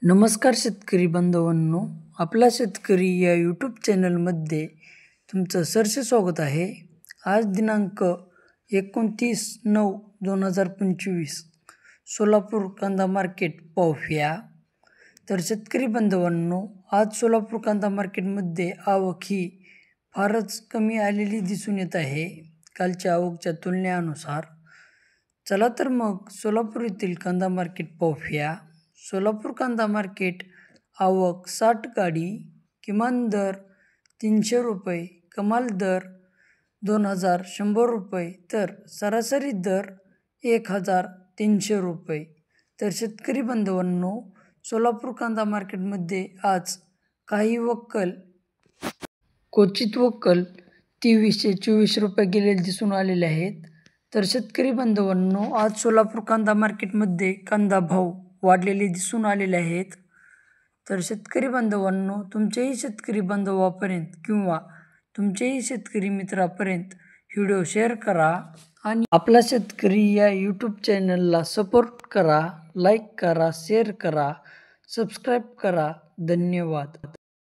नमस्कार शेतकरी बांधवांनो, आपला शेतकरी या यूट्यूब चॅनलमध्ये तुमचं सहर्ष स्वागत आहे। आज दिनांक 29/9/2025 सोलापूर कांदा मार्केट पाहूया। तर शेतकरी बांधवांनो, आज सोलापूर कांदा मार्केटमध्ये आवक ही फारच कमी आलेली दिसून येत आहे कालच्या आवकच्या तुलनेनुसार। चला तर मग सोलापूर येथील कांदा मार्केट पाहूया। सोलापूर कांदा मार्केट आवक 60 गाडी, किमान दर 300 रुपये, कमाल दर 2100 रुपये, तर सरासरी दर 1300 रुपये। तर शेतकरी बांधवांनो, सोलापूर कांदा मार्केटमध्ये आज काही वक्कल क्वचित वक्कल 2324 रुपये गेलेले दिसून आलेले आहेत। तर शेतकरी बांधवांनो, आज सोलापूर कांदा मार्केटमध्ये कांदा भाव वाढलेले दिसून आलेले आहेत। तर शेतकरी बांधवांनो, तुमच्याही शेतकरी बांधवापर्यंत किंवा तुमच्याही शेतकरी मित्रापर्यंत व्हिडिओ शेअर करा आणि आपला शेतकरी या यूट्यूब चॅनलला सपोर्ट करा, लाईक करा, शेअर करा, सबस्क्राईब करा। धन्यवाद।